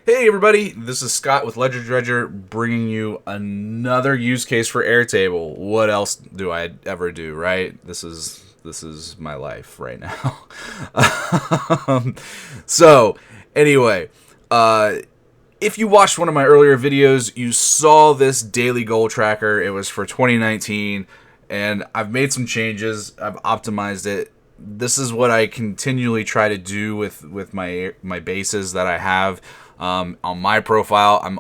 Hey everybody, this is Scott with Ledger Dredger bringing you another use case for Airtable. What else do I ever do, right? This is my life right now. So, anyway, if you watched one of my earlier videos, you saw this daily goal tracker. It was for 2019, and I've made some changes. I've optimized it. This is what I continually try to do with my bases that I have on my profile. I'm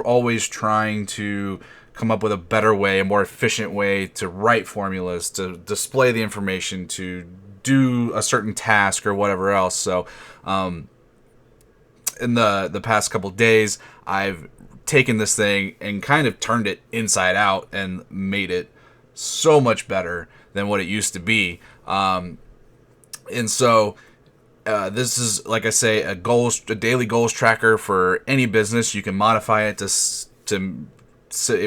always trying to come up with a better way, a more efficient way to write formulas, to display the information, to do a certain task or whatever else. So in the past couple days, I've taken this thing and kind of turned it inside out and made it so much better than what it used to be. And so this is, like I say, a daily goals tracker for any business. You can modify it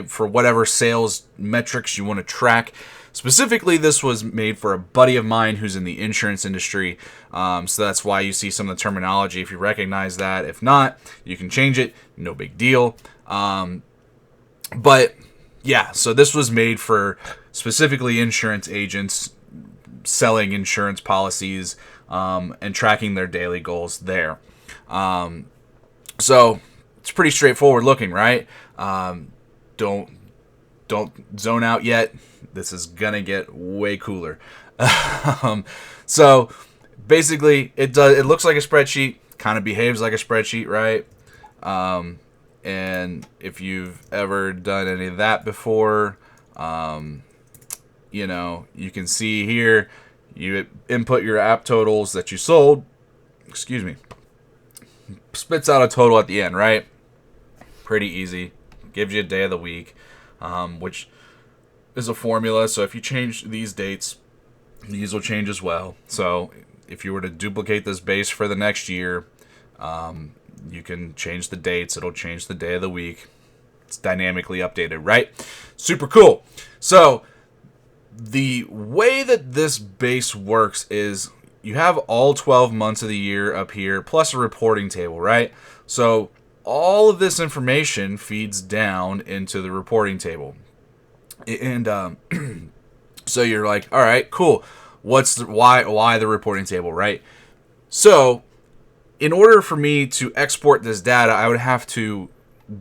for whatever sales metrics you want to track. Specifically, this was made for a buddy of mine who's in the insurance industry. So that's why you see some of the terminology, if you recognize that. If not, you can change it. No big deal. But yeah, so this was made for specifically insurance agents selling insurance policies and tracking their daily goals there. So it's pretty straightforward looking, right? Don't zone out yet. This is gonna get way cooler. So basically, it looks like a spreadsheet, kind of behaves like a spreadsheet, right? And if you've ever done any of that before, you can see here, you input your app totals that you sold, spits out a total at the end, right? Pretty easy. Gives you a day of the week, which is a formula. So if you change these dates, these will change as well. So if you were to duplicate this base for the next year, you can change the dates. It'll change the day of the week. It's dynamically updated, right? Super cool. So the way that this base works is you have all 12 months of the year up here, plus a reporting table, right? So all of this information feeds down into the reporting table. And so you're like, all right, cool. Why the reporting table, right? So in order for me to export this data, I would have to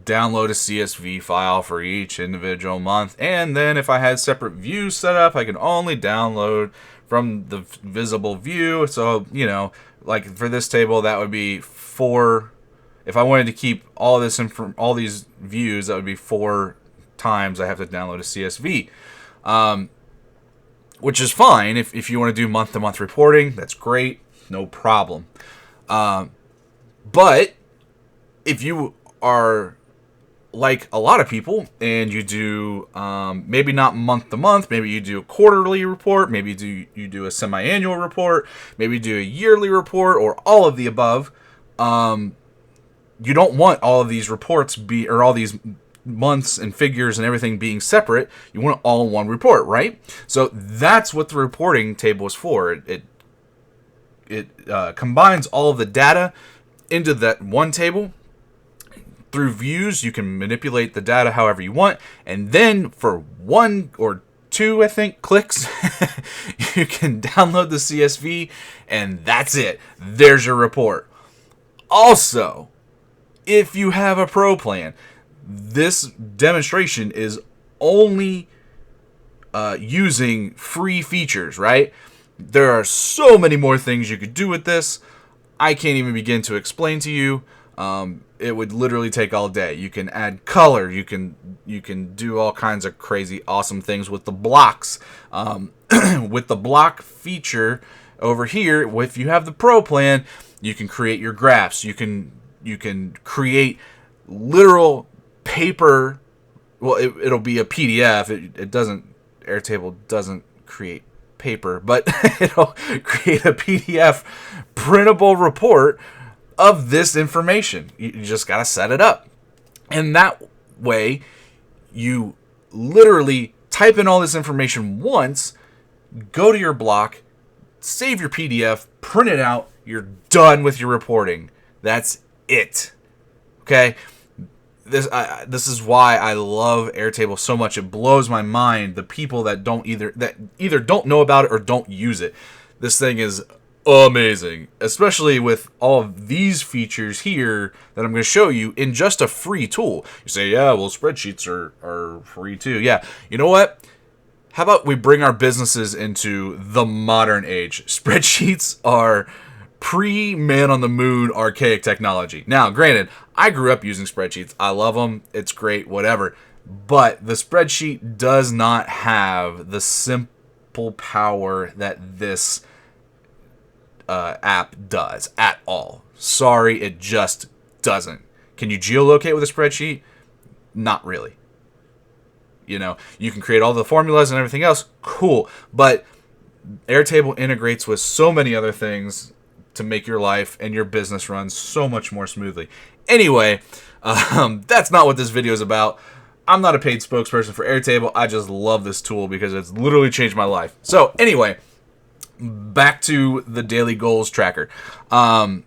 download a CSV file for each individual month, and then if I had separate views set up, I can only download from the visible view. So like for this table, that would be 4. If I wanted to keep all these views, that would be 4 times I have to download a CSV, which is fine if you want to do month-to-month reporting. That's great, no problem. But if you are like a lot of people and you do maybe not month to month, maybe you do a quarterly report, maybe you do a semi-annual report, maybe you do a yearly report, or all of the above, you don't want all of these reports or all these months and figures and everything being separate. You want it all in one report, right? So that's what the reporting table is for. It combines all of the data into that one table. Through views, you can manipulate the data however you want, and then for 1 or 2, I think, clicks, you can download the CSV, and that's it. There's your report. Also, if you have a pro plan, this demonstration is only using free features, right? There are so many more things you could do with this. I can't even begin to explain to you. It would literally take all day. You can add color. You can do all kinds of crazy, awesome things with the blocks. With the block feature over here, if you have the pro plan, you can create your graphs. You can create literal paper. Well, it'll be a PDF. Airtable doesn't create paper, but it'll create a PDF printable report of this information. You just got to set it up. And that way, you literally type in all this information once, go to your block, save your PDF, print it out, you're done with your reporting. That's it. Okay, this is why I love Airtable so much. It blows my mind the people that either don't know about it or don't use it. This thing is amazing, especially with all of these features here that I'm going to show you in just a free tool. You say, yeah, well, spreadsheets are free too. Yeah, you know what? How about we bring our businesses into the modern age? Spreadsheets are pre-man on the moon archaic technology. Now, granted, I grew up using spreadsheets. I love them. It's great, whatever. But the spreadsheet does not have the simple power that this app does at all. Sorry, it just doesn't. Can you geolocate with a spreadsheet? Not really. You know, you can create all the formulas and everything else. Cool. But Airtable integrates with so many other things to make your life and your business run so much more smoothly. Anyway, that's not what this video is about. I'm not a paid spokesperson for Airtable. I just love this tool because it's literally changed my life. So anyway, back to the daily goals tracker. Again,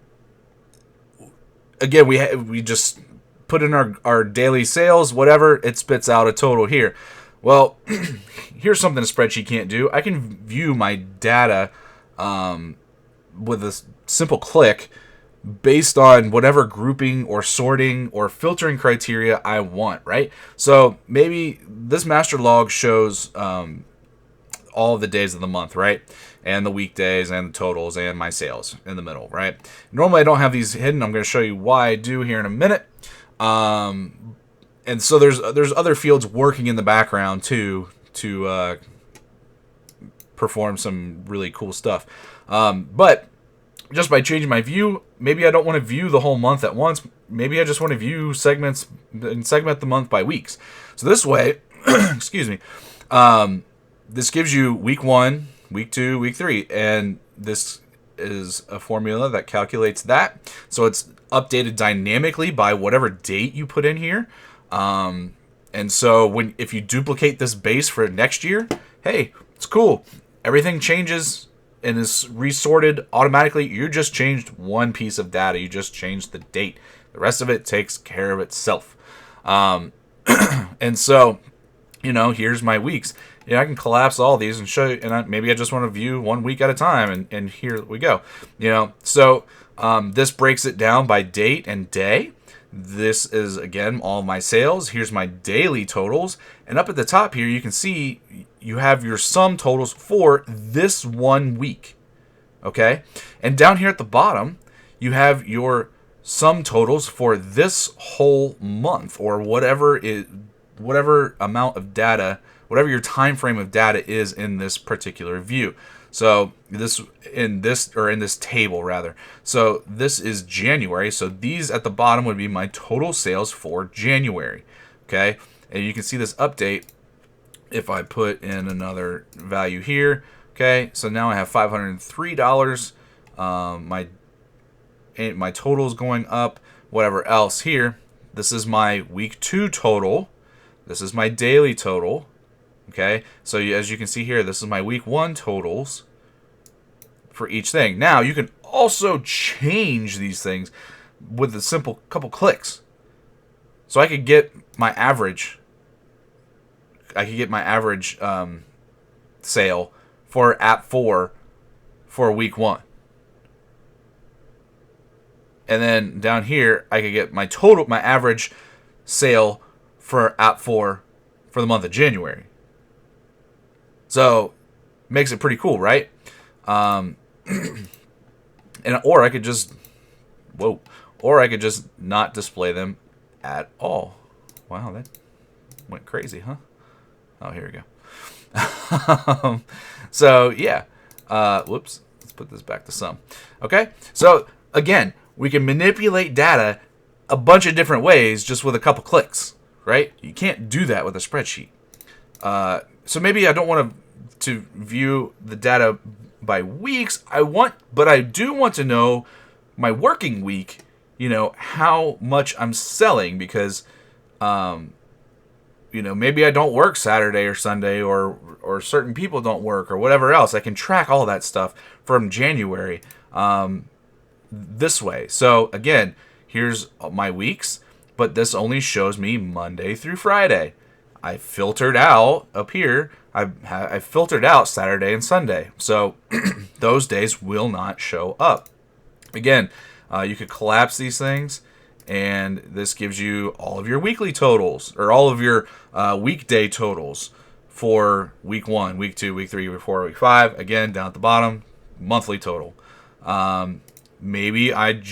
we just put in our daily sales, whatever, it spits out a total here. Well, here's something a spreadsheet can't do. I can view my data with a simple click based on whatever grouping or sorting or filtering criteria I want, right? So maybe this master log shows all of the days of the month, right? And the weekdays and the totals and my sales in the middle, right? Normally I don't have these hidden. I'm going to show you why I do here in a minute. And so there's other fields working in the background too to perform some really cool stuff. But just by changing my view, maybe I don't want to view the whole month at once. Maybe I just want to view segments and segment the month by weeks. So this way, excuse me, this gives you week 1, week 2, week 3, and this is a formula that calculates that. So it's updated dynamically by whatever date you put in here. And so if you duplicate this base for next year, hey, it's cool. Everything changes and is resorted automatically. You just changed one piece of data. You just changed the date. The rest of it takes care of itself. And so, here's my weeks. I can collapse all these and show you, and maybe I just want to view 1 week at a time, and here we go. So this breaks it down by date and day. This is, again, all my sales. Here's my daily totals. And up at the top here, you can see you have your sum totals for this 1 week. Okay? And down here at the bottom, you have your sum totals for this whole month, or whatever amount of data, whatever your time frame of data is in this particular view. So in this table rather. So this is January. So these at the bottom would be my total sales for January. Okay, and you can see this update if I put in another value here. Okay, so now I have $503. My total is going up. Whatever else here. This is my week 2 total. This is my daily total. Okay, so as you can see here, this is my week 1 totals for each thing. Now, you can also change these things with a simple couple clicks. So I could get my average. Sale for app 4 for week 1. And then down here, I could get my average sale for app 4 for the month of January. So, makes it pretty cool, right? Or I could just not display them at all. Wow, that went crazy, huh? Oh, here we go. So yeah, whoops. Let's put this back to sum. Okay, so again, we can manipulate data a bunch of different ways just with a couple clicks, right? You can't do that with a spreadsheet. So maybe I don't want to view the data by weeks. But I do want to know my working week, how much I'm selling, because, maybe I don't work Saturday or Sunday, or certain people don't work, or whatever else. I can track all that stuff from January this way. So again, here's my weeks. but this only shows me Monday through Friday. I filtered out up here. I filtered out Saturday and Sunday. So those days will not show up. Again, you could collapse these things, and this gives you all of your weekly totals, or all of your weekday totals for week 1, week 2, week 3, week 4, week 5. Again, down at the bottom, monthly total. Maybe I'm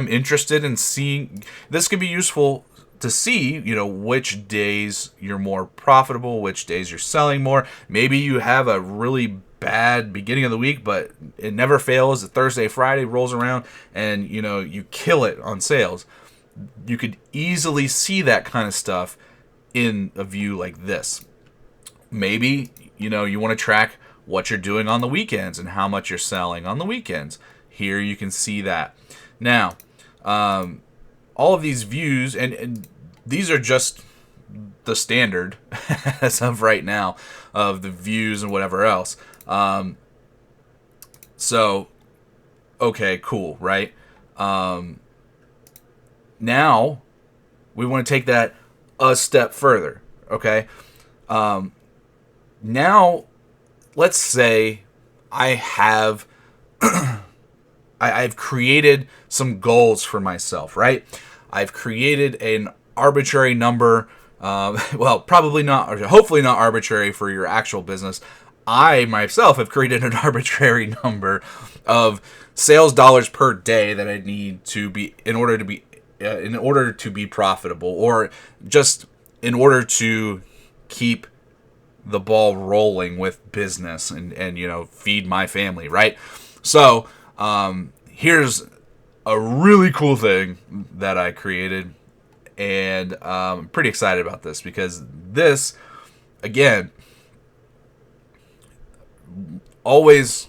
interested in seeing, this could be useful to see, which days you're more profitable, which days you're selling more. Maybe you have a really bad beginning of the week, but it never fails. The Thursday, Friday rolls around and, you kill it on sales. You could easily see that kind of stuff in a view like this. Maybe, you want to track what you're doing on the weekends and how much you're selling on the weekends. Here you can see that. Now, all of these views, and these are just the standard as of right now of the views and whatever else. So, okay, cool, right? Now, we want to take that a step further, okay? Now, let's say I have I've created some goals for myself, right? I've created an arbitrary number. Well, probably not, or hopefully not arbitrary for your actual business. I myself have created an arbitrary number of sales dollars per day that I need to be in order to be profitable, or just in order to keep the ball rolling with business and feed my family, right? So here's a really cool thing that I created, and I'm pretty excited about this because this, again, I'm always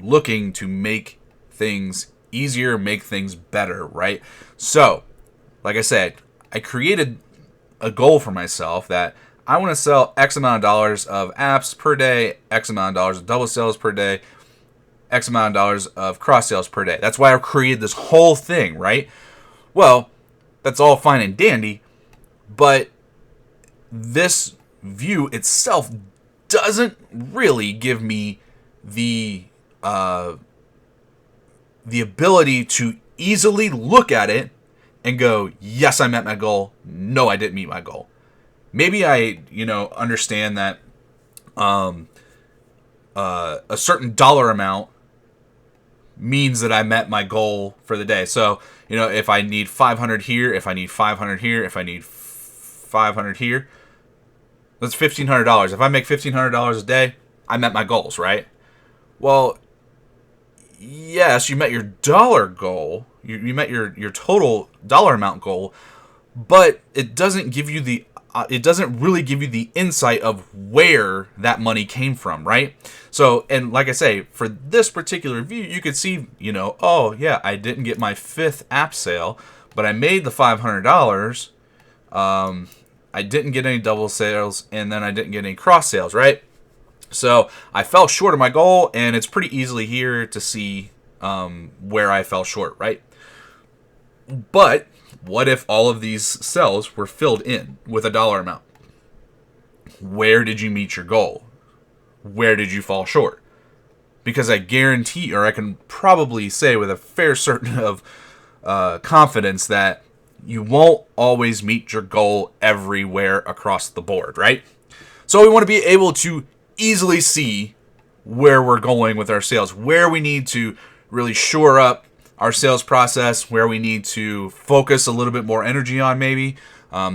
looking to make things easier, make things better, right? So, like I said, I created a goal for myself that I want to sell X amount of dollars of apps per day, X amount of dollars of double sales per day, X amount of dollars of cross sales per day. That's why I created this whole thing, right? Well, that's all fine and dandy, but this view itself doesn't really give me the ability to easily look at it and go, yes, I met my goal. No, I didn't meet my goal. Maybe I, understand that a certain dollar amount means that I met my goal for the day. So, if I need 500 here, if I need 500 here, if I need 500 here, that's $1,500. If I make $1,500 a day, I met my goals, right? Well, yes, you met your dollar goal. You met your total dollar amount goal, but it doesn't give you it doesn't really give you the insight of where that money came from, right? So, and like I say, for this particular view, you could see, oh yeah, I didn't get my 5th app sale, but I made the $500. I didn't get any double sales, and then I didn't get any cross sales, right? So I fell short of my goal, and it's pretty easily here to see where I fell short, right? But what if all of these cells were filled in with a dollar amount? Where did you meet your goal? Where did you fall short? Because I guarantee, or I can probably say with a fair certain of confidence, that you won't always meet your goal everywhere across the board, right? So we want to be able to easily see where we're going with our sales, where we need to really shore up our sales process, where we need to focus a little bit more energy on, maybe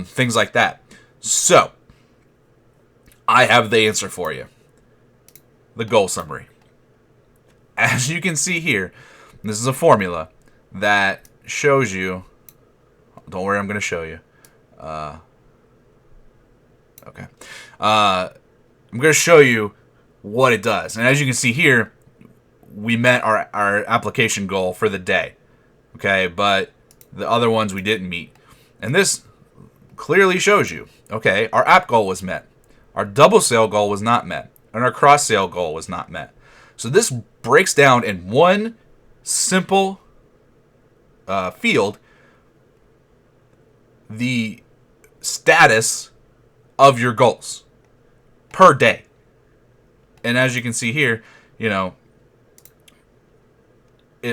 things like that. So I have the answer for you. The goal summary. As you can see here, this is a formula that shows you. Don't worry, I'm going to show you. Okay. I'm going to show you what it does. And as you can see here, we met our application goal for the day. Okay, but the other ones we didn't meet. And this clearly shows you, okay, our app goal was met. Our double sale goal was not met. And our cross sale goal was not met. So this breaks down in one simple field the status of your goals per day. And as you can see here, it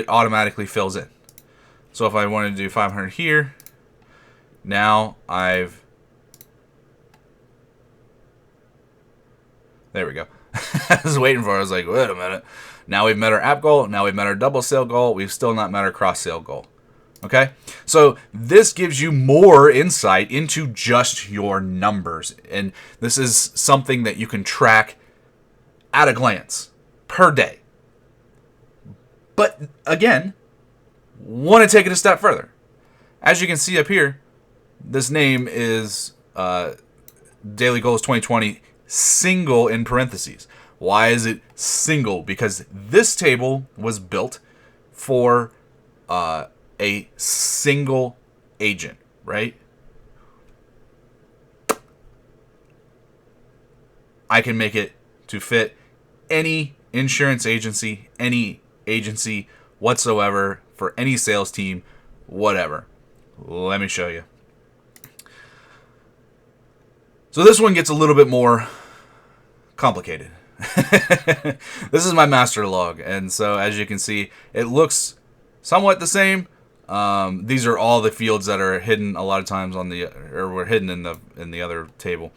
automatically fills in. So if I wanted to do 500 here, now there we go. I was waiting for it. I was like, wait a minute. Now we've met our app goal. Now we've met our double sale goal. We've still not met our cross sale goal. Okay? So this gives you more insight into just your numbers. And this is something that you can track at a glance per day. But again, want to take it a step further. As you can see up here, this name is Daily Goals 2020 single in parentheses. Why is it single? Because this table was built for a single agent, right? I can make it to fit any insurance agency, any agency whatsoever, for any sales team, whatever. Let me show you. So this one gets a little bit more complicated. This is my master log, and so as you can see, it looks somewhat the same. These are all the fields that are hidden a lot of times were hidden in the other table.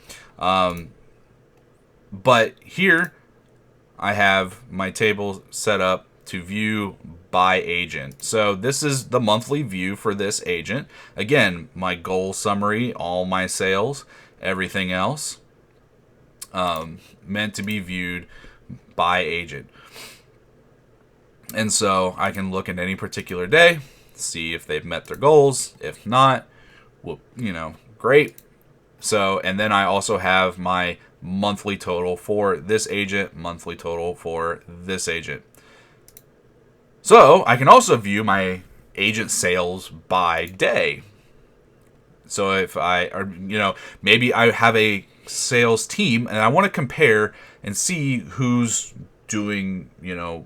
But here I have my table set up to view by agent. So this is the monthly view for this agent. Again, my goal summary, all my sales, everything else, meant to be viewed by agent. And so I can look at any particular day, see if they've met their goals. If not, well, great. So, and then I also have my monthly total for this agent, monthly total for this agent. So I can also view my agent sales by day. So if maybe I have a sales team and I want to compare and see who's doing,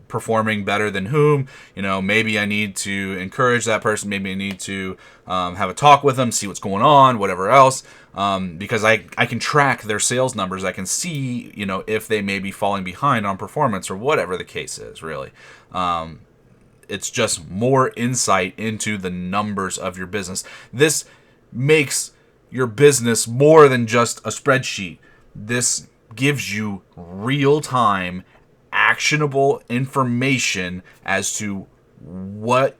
performing better than whom. Maybe I need to encourage that person. Maybe I need to have a talk with them, see what's going on, whatever else. Because I can track their sales numbers. I can see, if they may be falling behind on performance or whatever the case is, really. It's just more insight into the numbers of your business. This makes your business more than just a spreadsheet. This gives you real-time, actionable information as to what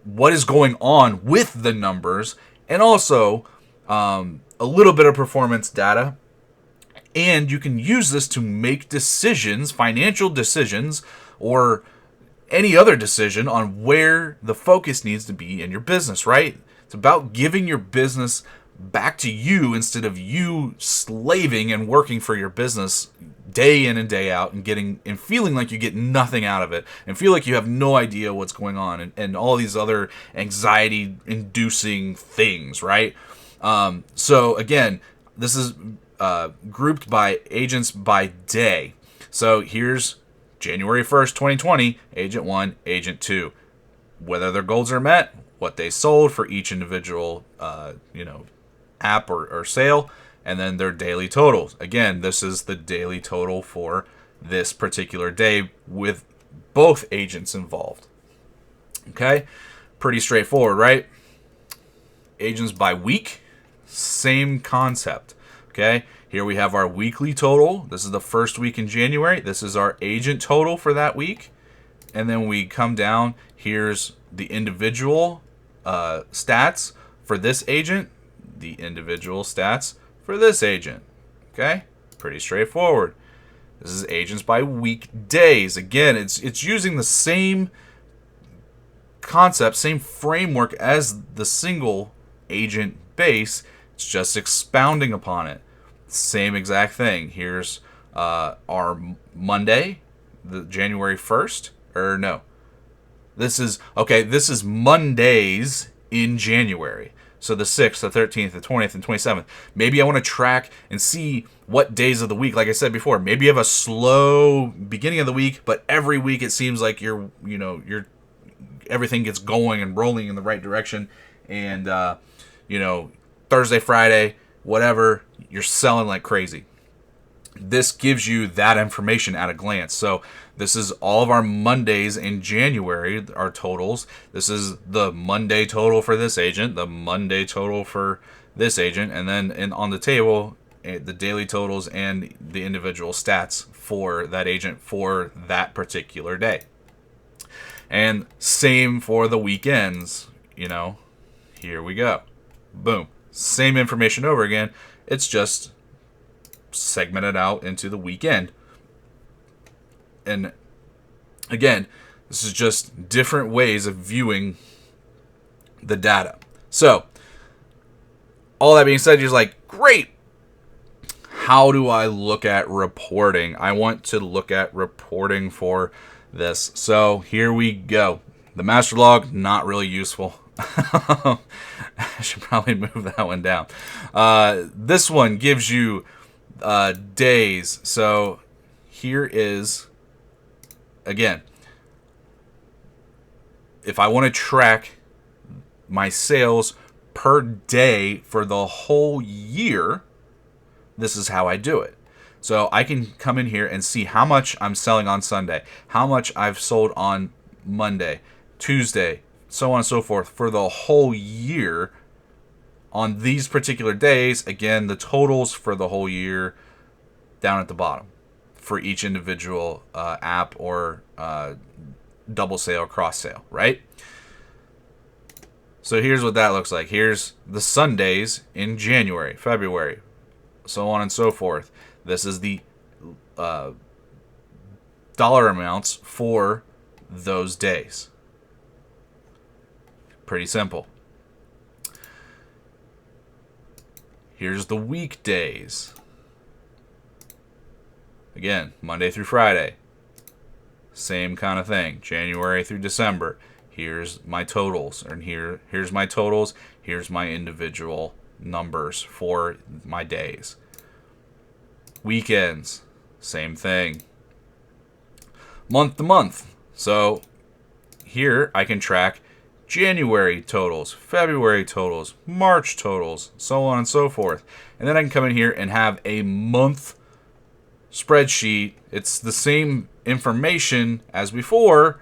is going on with the numbers, and also a little bit of performance data. And you can use this to make decisions, financial decisions, or any other decision on where the focus needs to be in your business, right? It's about giving your business back to you instead of you slaving and working for your business day in and day out and feeling like you get nothing out of it and feel like you have no idea what's going on and all these other anxiety inducing things, right? So again, this is grouped by agents by day. So here's January 1st, 2020, Agent 1, Agent 2. Whether their goals are met, what they sold for each individual, app or sale, and then their daily totals. Again, this is the daily total for this particular day with both agents involved. Okay? Pretty straightforward, right? Agents by week, same concept. Okay? Here we have our weekly total. This is the first week in January. This is our agent total for that week. And then we come down. Here's the individual stats for this agent, the individual stats for this agent. Okay? Pretty straightforward. This is agents by weekdays. Again, it's using the same concept, same framework as the single agent base. It's just expounding upon it. Same exact thing. Here's our Monday, the January 1st. Or no. This is Mondays in January. So the 6th, the 13th, the 20th, and 27th. Maybe I want to track and see what days of the week, like I said before, maybe you have a slow beginning of the week, but every week it seems like everything gets going and rolling in the right direction. And, Thursday, Friday, whatever, you're selling like crazy. This gives you that information at a glance. So this is all of our Mondays in January, our totals. This is the Monday total for this agent, the Monday total for this agent, and then on the table, the daily totals and the individual stats for that agent for that particular day. And same for the weekends, here we go. Boom. Same information over again. It's just segmented out into the weekend. And again, this is just different ways of viewing the data. So, all that being said, you're like, great. How do I look at reporting? I want to look at reporting for this. So here we go. The master log, not really useful. I should probably move that one down. This one gives you days. So here is, again, if I want to track my sales per day for the whole year, this is how I do it. So I can come in here and see how much I'm selling on Sunday, how much I've sold on Monday, Tuesday, so on and so forth for the whole year on these particular days. Again, the totals for the whole year down at the bottom for each individual app or double sale, cross sale, right? So here's what that looks like. Here's the Sundays in January, February, so on and so forth. This is the dollar amounts for those days. Pretty simple. Here's the weekdays. Again, Monday through Friday. Same kind of thing. January through December. Here's my totals. And here's my totals. Here's my individual numbers for my days. Weekends, same thing. Month to month. So here I can track January totals, February totals, March totals, so on and so forth. And then I can come in here and have a month spreadsheet. It's the same information as before,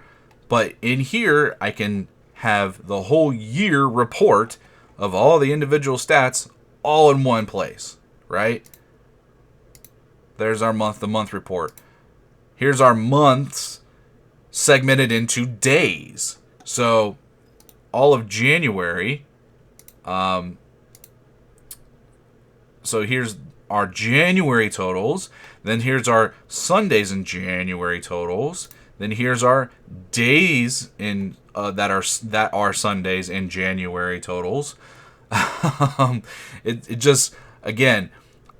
but in here I can have the whole year report of all the individual stats all in one place, right? There's our month-to-month report. Here's our months segmented into days. So all of January, so here's our January totals. Then here's our Sundays in January totals. Then here's our days in that are Sundays in January totals. It just, again,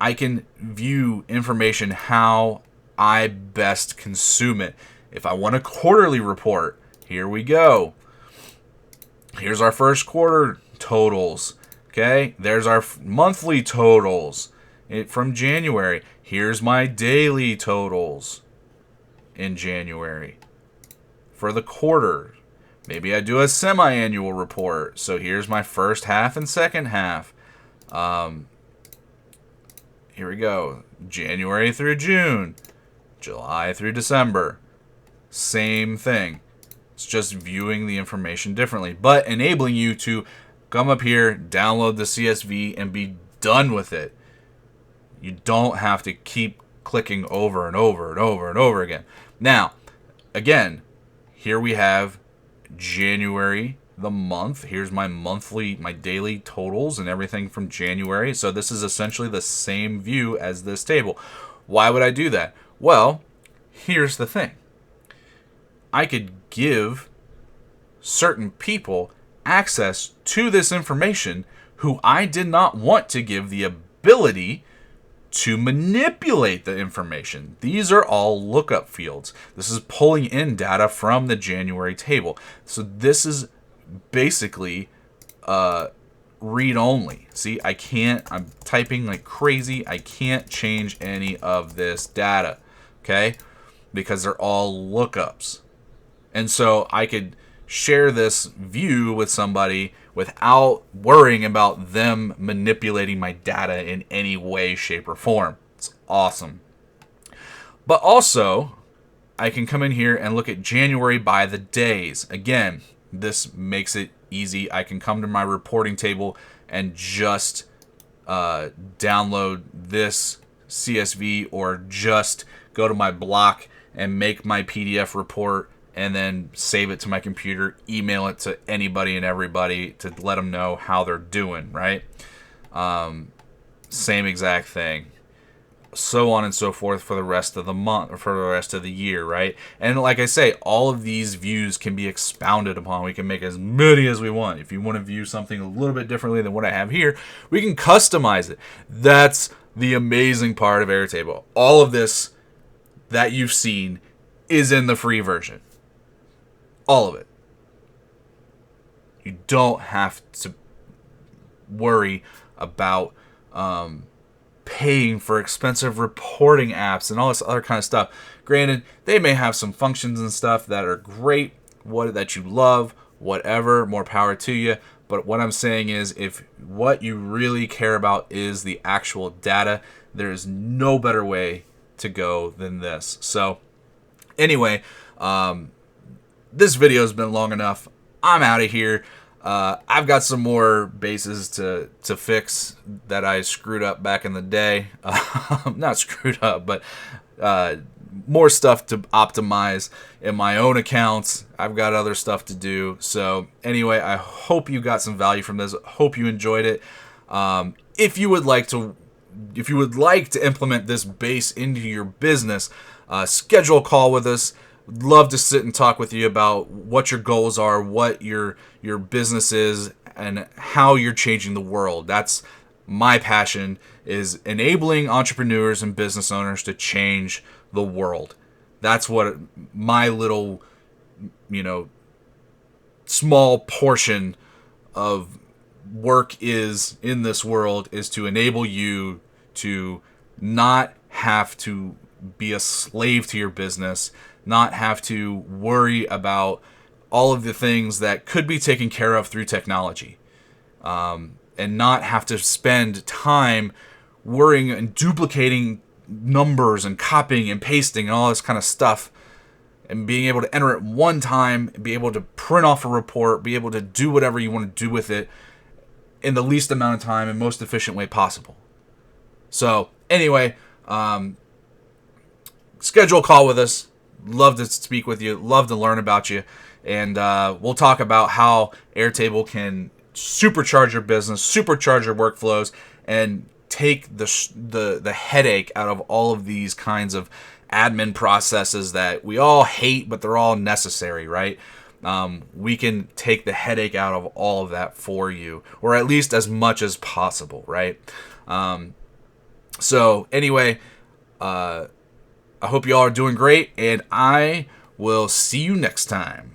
I can view information how I best consume it. If I want a quarterly report, here we go. Here's our first quarter totals. Okay, there's our monthly totals from January. Here's my daily totals in January for the quarter. Maybe I do a semi-annual report. So here's my first half and second half. Here we go. January through June. July through December. Same thing. It's just viewing the information differently, but enabling you to come up here, download the CSV, and be done with it. You don't have to keep clicking over and over and over and over again. Now, again, here we have January, the month. Here's my daily totals and everything from January. So this is essentially the same view as this table. Why would I do that? Well, here's the thing. I could give certain people access to this information who I did not want to give the ability to manipulate the information. These are all lookup fields. This is pulling in data from the January table. So this is basically read only. See, I'm typing like crazy. I can't change any of this data, okay? Because they're all lookups. And so I could share this view with somebody without worrying about them manipulating my data in any way, shape, or form. It's awesome. But also, I can come in here and look at January by the days. Again, this makes it easy. I can come to my reporting table and just download this CSV, or just go to my block and make my PDF report and then save it to my computer, email it to anybody and everybody to let them know how they're doing, right? Same exact thing. So on and so forth for the rest of the month, or for the rest of the year, right? And like I say, all of these views can be expounded upon. We can make as many as we want. If you want to view something a little bit differently than what I have here, we can customize it. That's the amazing part of Airtable. All of this that you've seen is in the free version. All of it. You don't have to worry about paying for expensive reporting apps and all this other kind of stuff. Granted, they may have some functions and stuff that are great, that you love, whatever, more power to you. But what I'm saying is, if what you really care about is the actual data, there is no better way to go than this. So anyway, this video has been long enough. I'm out of here. I've got some more bases to fix that I screwed up back in the day. Not screwed up, but more stuff to optimize in my own accounts. I've got other stuff to do. So anyway, I hope you got some value from this. Hope you enjoyed it. If you would like to implement this base into your business, schedule a call with us. Love to sit and talk with you about what your goals are, what your business is, and how you're changing the world. That's my passion, is enabling entrepreneurs and business owners to change the world. That's what my little, small portion of work is in this world, is to enable you to not have to be a slave to your business, not have to worry about all of the things that could be taken care of through technology, and not have to spend time worrying and duplicating numbers and copying and pasting and all this kind of stuff, and being able to enter it one time, be able to print off a report, be able to do whatever you want to do with it in the least amount of time and most efficient way possible. So anyway, schedule a call with us. Love to speak with you. Love to learn about you. And we'll talk about how Airtable can supercharge your business, supercharge your workflows, and take the headache out of all of these kinds of admin processes that we all hate, but they're all necessary, right? We can take the headache out of all of that for you, or at least as much as possible, right? So anyway, I hope you all are doing great, and I will see you next time.